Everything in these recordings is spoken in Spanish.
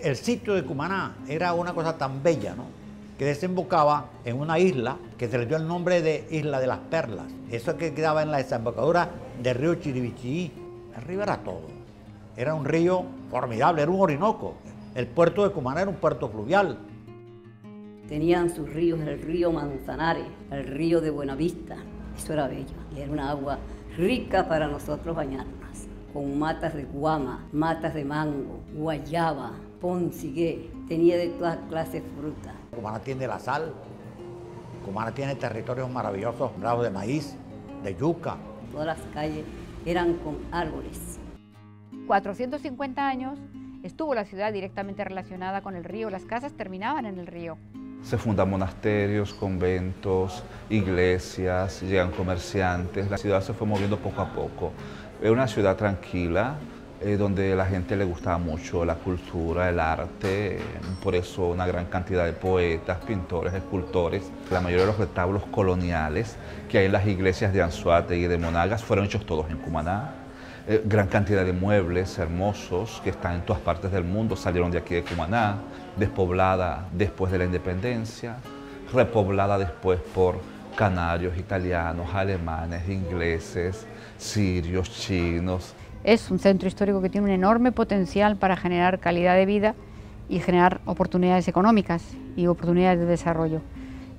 El sitio de Cumaná era una cosa tan bella, ¿no?, que desembocaba en una isla que se le dio el nombre de Isla de las Perlas. Eso que quedaba en la desembocadura del río Chiribichií. Arriba era todo. Era un río formidable, era un Orinoco. El puerto de Cumaná era un puerto fluvial. Tenían sus ríos, el río Manzanares, el río de Buenavista. Eso era bello y era una agua rica para nosotros bañarnos, con matas de guama, matas de mango, guayaba, poncigué, tenía de todas clases de frutas. Cumaná tiene la sal, Cumaná tiene territorios maravillosos, sembrados de maíz, de yuca. Todas las calles eran con árboles. 450 años estuvo la ciudad directamente relacionada con el río, las casas terminaban en el río. Se fundan monasterios, conventos, iglesias, llegan comerciantes, la ciudad se fue moviendo poco a poco. Era una ciudad tranquila, donde a la gente le gustaba mucho la cultura, el arte, por eso una gran cantidad de poetas, pintores, escultores. La mayoría de los retablos coloniales que hay en las iglesias de Anzoátegui y de Monagas fueron hechos todos en Cumaná. Gran cantidad de muebles hermosos que están en todas partes del mundo salieron de aquí de Cumaná, despoblada después de la independencia, repoblada después por canarios, italianos, alemanes, ingleses, sirios, chinos. Es un centro histórico que tiene un enorme potencial para generar calidad de vida y generar oportunidades económicas y oportunidades de desarrollo.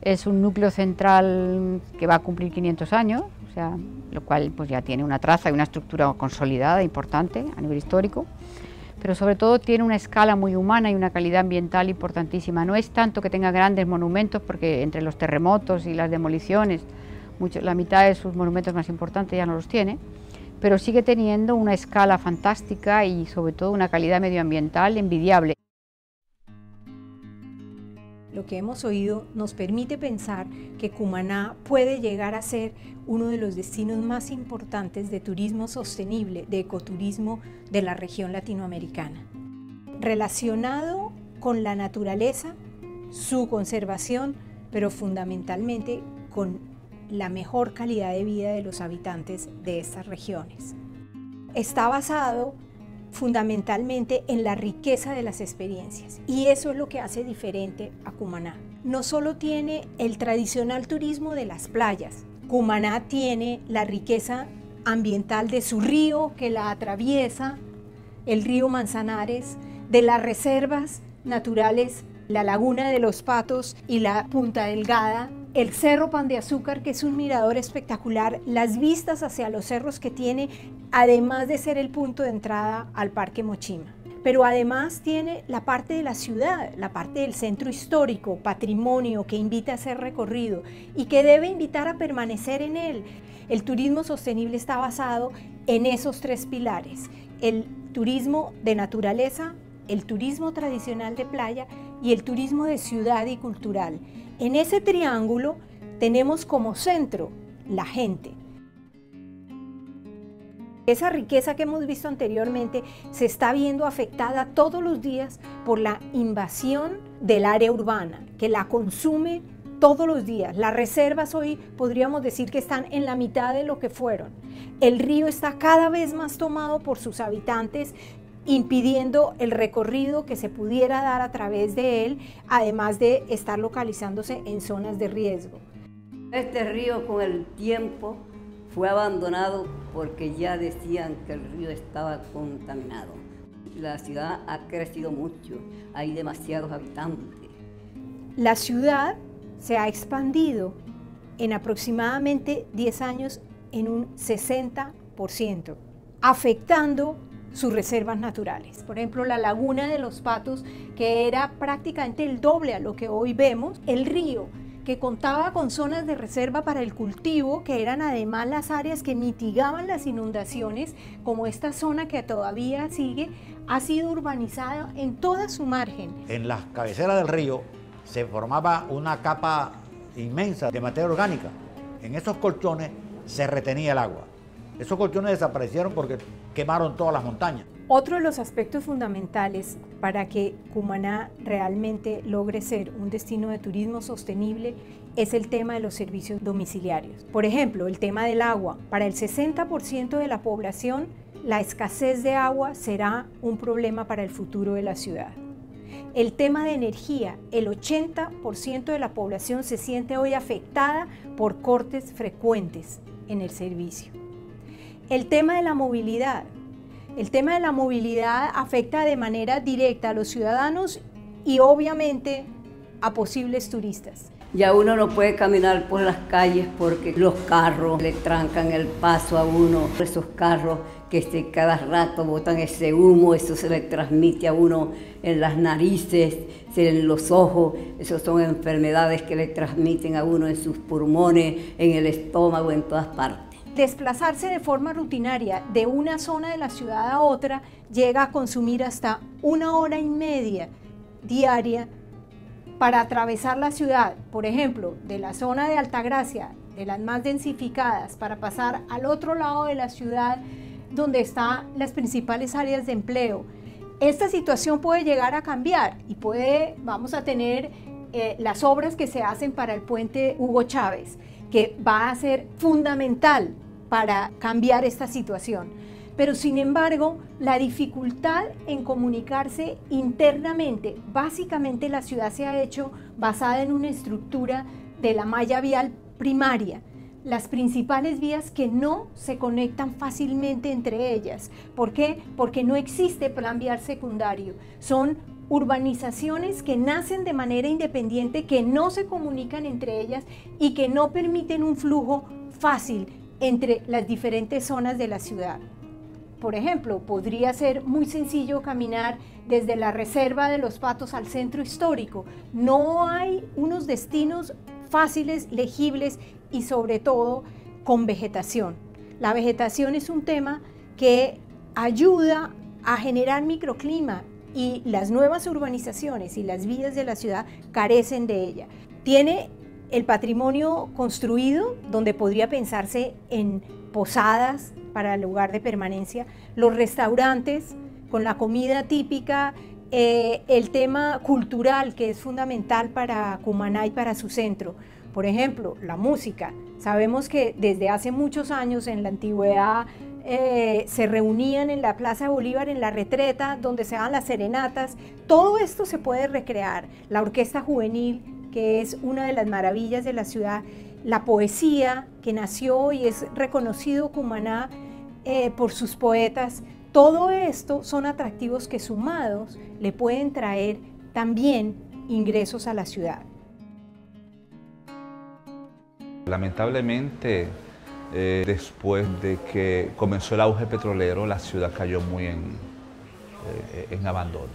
Es un núcleo central que va a cumplir 500 años, o sea, lo cual pues ya tiene una traza y una estructura consolidada, importante a nivel histórico, pero sobre todo tiene una escala muy humana y una calidad ambiental importantísima. No es tanto que tenga grandes monumentos, porque entre los terremotos y las demoliciones, la mitad de sus monumentos más importantes ya no los tiene, pero sigue teniendo una escala fantástica y sobre todo una calidad medioambiental envidiable. Lo que hemos oído nos permite pensar que Cumaná puede llegar a ser uno de los destinos más importantes de turismo sostenible, de ecoturismo de la región latinoamericana. Relacionado con la naturaleza, su conservación, pero fundamentalmente con la mejor calidad de vida de los habitantes de estas regiones. Está basado fundamentalmente en la riqueza de las experiencias, y eso es lo que hace diferente a Cumaná. No solo tiene el tradicional turismo de las playas, Cumaná tiene la riqueza ambiental de su río que la atraviesa, el río Manzanares, de las reservas naturales, la Laguna de los Patos y la Punta Delgada, el Cerro Pan de Azúcar, que es un mirador espectacular, las vistas hacia los cerros que tiene, además de ser el punto de entrada al Parque Mochima. Pero además tiene la parte de la ciudad, la parte del centro histórico, patrimonio que invita a hacer recorrido y que debe invitar a permanecer en él. El turismo sostenible está basado en esos tres pilares: el turismo de naturaleza, el turismo tradicional de playa y el turismo de ciudad y cultural. En ese triángulo tenemos como centro la gente. Esa riqueza que hemos visto anteriormente se está viendo afectada todos los días por la invasión del área urbana, que la consume todos los días. Las reservas hoy podríamos decir que están en la mitad de lo que fueron. El río está cada vez más tomado por sus habitantes, impidiendo el recorrido que se pudiera dar a través de él, además de estar localizándose en zonas de riesgo. Este río con el tiempo fue abandonado porque ya decían que el río estaba contaminado. La ciudad ha crecido mucho, hay demasiados habitantes. La ciudad se ha expandido en aproximadamente 10 años en un 60%, afectando sus reservas naturales. Por ejemplo, la Laguna de los Patos, que era prácticamente el doble a lo que hoy vemos, el río, que contaba con zonas de reserva para el cultivo, que eran además las áreas que mitigaban las inundaciones, como esta zona que todavía sigue, ha sido urbanizada en toda su margen. En las cabeceras del río se formaba una capa inmensa de materia orgánica. En esos colchones se retenía el agua. Esos colchones desaparecieron porque quemaron todas las montañas. Otro de los aspectos fundamentales para que Cumaná realmente logre ser un destino de turismo sostenible es el tema de los servicios domiciliarios. Por ejemplo, el tema del agua. Para el 60% de la población, la escasez de agua será un problema para el futuro de la ciudad. el tema de energía. El 80% de la población se siente hoy afectada por cortes frecuentes en el servicio. El tema de la movilidad. El tema de la movilidad afecta de manera directa a los ciudadanos y obviamente a posibles turistas. Ya uno no puede caminar por las calles porque los carros le trancan el paso a uno. Esos carros que cada rato botan ese humo, eso se le transmite a uno en las narices, en los ojos. Esas son enfermedades que le transmiten a uno en sus pulmones, en el estómago, en todas partes. Desplazarse de forma rutinaria de una zona de la ciudad a otra llega a consumir hasta 1 hora y media diaria para atravesar la ciudad, por ejemplo, de la zona de Altagracia, de las más densificadas, para pasar al otro lado de la ciudad donde están las principales áreas de empleo. Esta situación puede llegar a cambiar y vamos a tener las obras que se hacen para el puente Hugo Chávez, que va a ser fundamental para cambiar esta situación. Pero sin embargo, la dificultad en comunicarse internamente, básicamente la ciudad se ha hecho basada en una estructura de la malla vial primaria. Las principales vías que no se conectan fácilmente entre ellas. ¿Por qué? Porque no existe plan vial secundario. Son urbanizaciones que nacen de manera independiente, que no se comunican entre ellas y que no permiten un flujo fácil entre las diferentes zonas de la ciudad. Por ejemplo, podría ser muy sencillo caminar desde la Reserva de los Patos al centro histórico. No hay unos destinos fáciles, legibles y sobre todo con vegetación. La vegetación es un tema que ayuda a generar microclima y las nuevas urbanizaciones y las vías de la ciudad carecen de ella. Tiene el patrimonio construido, donde podría pensarse en posadas para el lugar de permanencia, los restaurantes con la comida típica, el tema cultural que es fundamental para Cumaná y para su centro. Por ejemplo, la música. Sabemos que desde hace muchos años en la antigüedad se reunían en la Plaza de Bolívar, en la Retreta, donde se daban las serenatas. Todo esto se puede recrear. La orquesta juvenil, que es una de las maravillas de la ciudad, la poesía que nació y es reconocido Cumaná por sus poetas. Todo esto son atractivos que sumados le pueden traer también ingresos a la ciudad. Lamentablemente, después de que comenzó el auge petrolero, la ciudad cayó muy en abandono.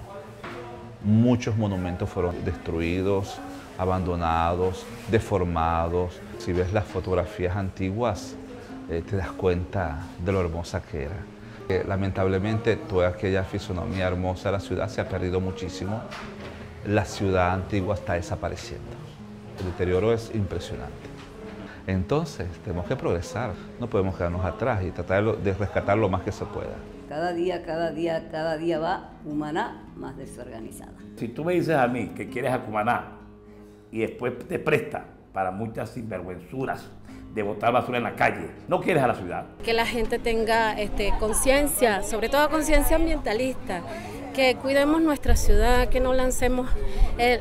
Muchos monumentos fueron destruidos, abandonados, deformados. Si ves las fotografías antiguas, te das cuenta de lo hermosa que era. Lamentablemente, toda aquella fisonomía hermosa de la ciudad se ha perdido muchísimo. La ciudad antigua está desapareciendo. El deterioro es impresionante. Entonces, tenemos que progresar. No podemos quedarnos atrás y tratar de rescatar lo más que se pueda. Cada día va Cumaná más desorganizada. Si tú me dices a mí que quieres a Cumaná y después te presta para muchas sinvergüenzuras de botar basura en la calle, no quieres a la ciudad. Que la gente tenga conciencia, sobre todo conciencia ambientalista, que cuidemos nuestra ciudad, que no lancemos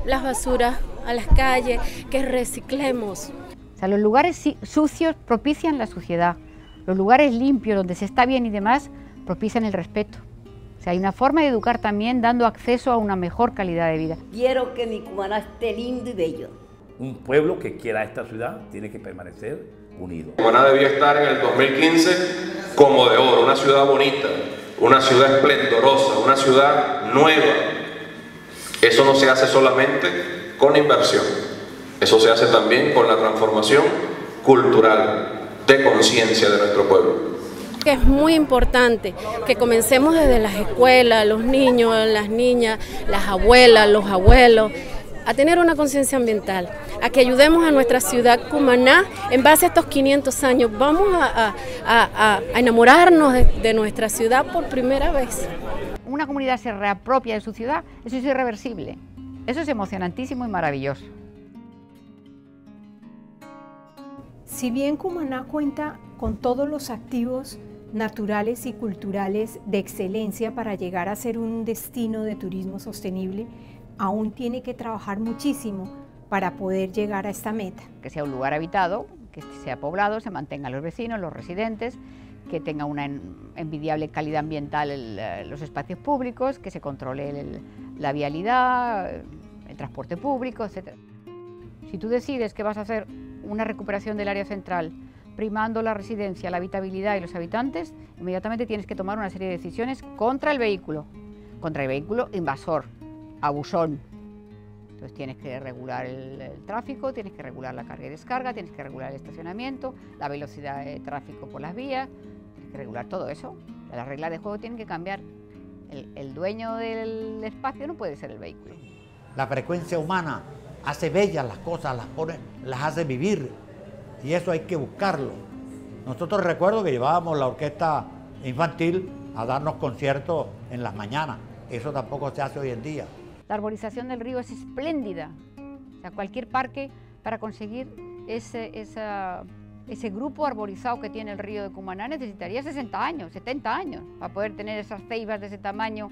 las basuras a las calles, que reciclemos. O sea, los lugares sucios propician la suciedad, los lugares limpios, donde se está bien y demás, propician el respeto. O sea, hay una forma de educar también dando acceso a una mejor calidad de vida. Quiero que mi Cumaná esté lindo y bello. Un pueblo que quiera esta ciudad tiene que permanecer unido. Cumaná debió estar en el 2015 como de oro, una ciudad bonita, una ciudad esplendorosa, una ciudad nueva. Eso no se hace solamente con inversión, eso se hace también con la transformación cultural de conciencia de nuestro pueblo. Es muy importante que comencemos desde las escuelas, los niños, las niñas, las abuelas, los abuelos, a tener una conciencia ambiental, a que ayudemos a nuestra ciudad Cumaná en base a estos 500 años. Vamos a enamorarnos de nuestra ciudad por primera vez. Una comunidad se reapropia de su ciudad, eso es irreversible. Eso es emocionantísimo y maravilloso. Si bien Cumaná cuenta con todos los activos naturales y culturales de excelencia para llegar a ser un destino de turismo sostenible, aún tiene que trabajar muchísimo para poder llegar a esta meta. Que sea un lugar habitado, que sea poblado, se mantengan los vecinos, los residentes, que tenga una envidiable calidad ambiental los espacios públicos, que se controle la vialidad, el transporte público, etc. Si tú decides que vas a hacer una recuperación del área central, primando la residencia, la habitabilidad y los habitantes, inmediatamente tienes que tomar una serie de decisiones contra el vehículo invasor, abusón. Entonces tienes que regular el tráfico, tienes que regular la carga y descarga, tienes que regular el estacionamiento, la velocidad de tráfico por las vías, tienes que regular todo eso. Las reglas de juego tienen que cambiar. El dueño del espacio no puede ser el vehículo. La frecuencia humana hace bellas las cosas, las hace vivir, y eso hay que buscarlo. Nosotros recuerdo que llevábamos la orquesta infantil a darnos conciertos en las mañanas. Eso tampoco se hace hoy en día. La arborización del río es espléndida. O sea, cualquier parque para conseguir ese grupo arborizado que tiene el río de Cumaná necesitaría 60 años, 70 años para poder tener esas ceibas de ese tamaño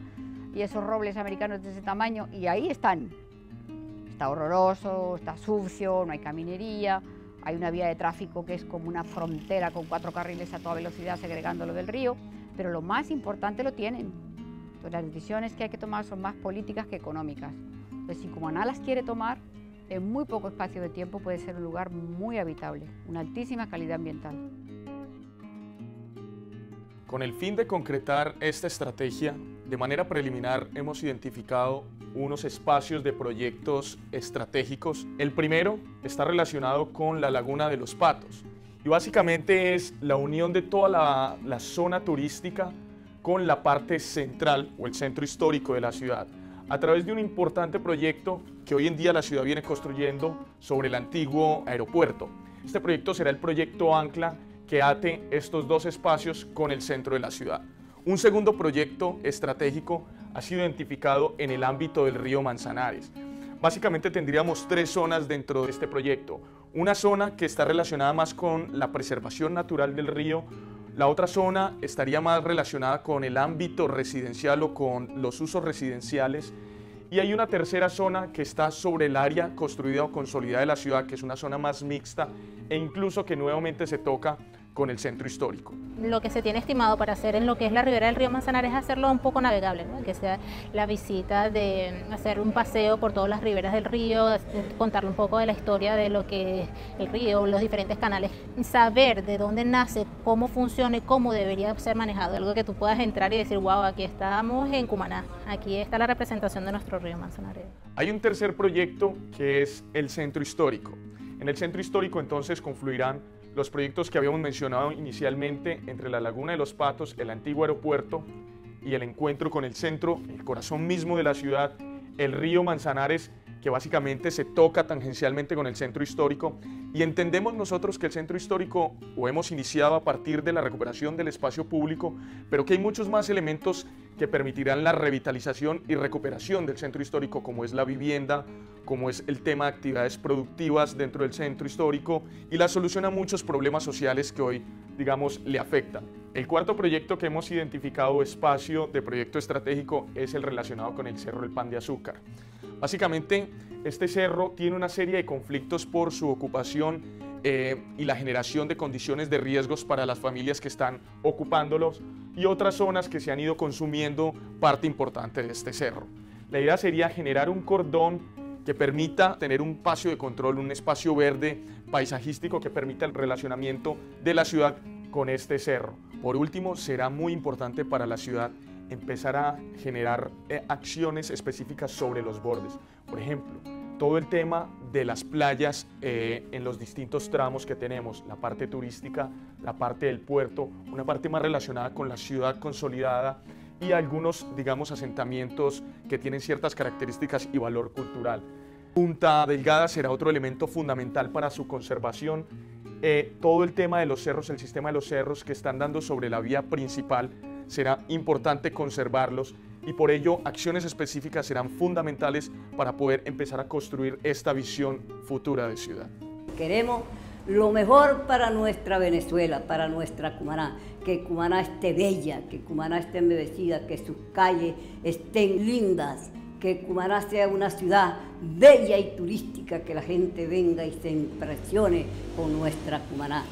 y esos robles americanos de ese tamaño, y ahí están. Está horroroso, está sucio, no hay caminería, hay una vía de tráfico que es como una frontera con 4 carriles a toda velocidad segregándolo del río, pero lo más importante lo tienen. Entonces, las decisiones que hay que tomar son más políticas que económicas. Entonces, si Cumaná las quiere tomar, en muy poco espacio de tiempo puede ser un lugar muy habitable, una altísima calidad ambiental. Con el fin de concretar esta estrategia, de manera preliminar hemos identificado unos espacios de proyectos estratégicos. El primero está relacionado con la Laguna de los Patos y básicamente es la unión de toda la zona turística con la parte central o el centro histórico de la ciudad, a través de un importante proyecto que hoy en día la ciudad viene construyendo sobre el antiguo aeropuerto. Este proyecto será el proyecto ancla que ate estos dos espacios con el centro de la ciudad. Un segundo proyecto estratégico ha sido identificado en el ámbito del río Manzanares. Básicamente tendríamos 3 zonas dentro de este proyecto. Una zona que está relacionada más con la preservación natural del río. La otra zona estaría más relacionada con el ámbito residencial o con los usos residenciales. Y hay una tercera zona que está sobre el área construida o consolidada de la ciudad, que es una zona más mixta e incluso que nuevamente se toca con el centro histórico. Lo que se tiene estimado para hacer en lo que es la ribera del río Manzanares es hacerlo un poco navegable, ¿no? Que sea la visita de hacer un paseo por todas las riberas del río, contarle un poco de la historia de lo que es el río, los diferentes canales, saber de dónde nace, cómo funciona y cómo debería ser manejado, algo que tú puedas entrar y decir, wow, aquí estamos en Cumaná, aquí está la representación de nuestro río Manzanares. Hay un tercer proyecto que es el centro histórico. En el centro histórico entonces confluirán los proyectos que habíamos mencionado inicialmente entre la Laguna de los Patos, el antiguo aeropuerto y el encuentro con el centro, el corazón mismo de la ciudad, el río Manzanares, que básicamente se toca tangencialmente con el centro histórico, y entendemos nosotros que el centro histórico o hemos iniciado a partir de la recuperación del espacio público, pero que hay muchos más elementos que permitirán la revitalización y recuperación del centro histórico, como es la vivienda, como es el tema de actividades productivas dentro del centro histórico y la solución a muchos problemas sociales que hoy, digamos, le afectan. El cuarto proyecto que hemos identificado, espacio de proyecto estratégico, es el relacionado con el Cerro del Pan de Azúcar. Básicamente, este cerro tiene una serie de conflictos por su ocupación y la generación de condiciones de riesgos para las familias que están ocupándolos y otras zonas que se han ido consumiendo parte importante de este cerro. La idea sería generar un cordón que permita tener un espacio de control, un espacio verde paisajístico que permita el relacionamiento de la ciudad con este cerro. Por último, será muy importante para la ciudad empezar a generar acciones específicas sobre los bordes. Por ejemplo, todo el tema de las playas en los distintos tramos que tenemos, la parte turística, la parte del puerto, una parte más relacionada con la ciudad consolidada y algunos, digamos, asentamientos que tienen ciertas características y valor cultural. Punta Delgada será otro elemento fundamental para su conservación. Todo el tema de los cerros, el sistema de los cerros que están dando sobre la vía principal, será importante conservarlos y por ello acciones específicas serán fundamentales para poder empezar a construir esta visión futura de ciudad. Queremos lo mejor para nuestra Venezuela, para nuestra Cumaná, que Cumaná esté bella, que Cumaná esté embellecida, que sus calles estén lindas, que Cumaná sea una ciudad bella y turística, que la gente venga y se impresione con nuestra Cumaná.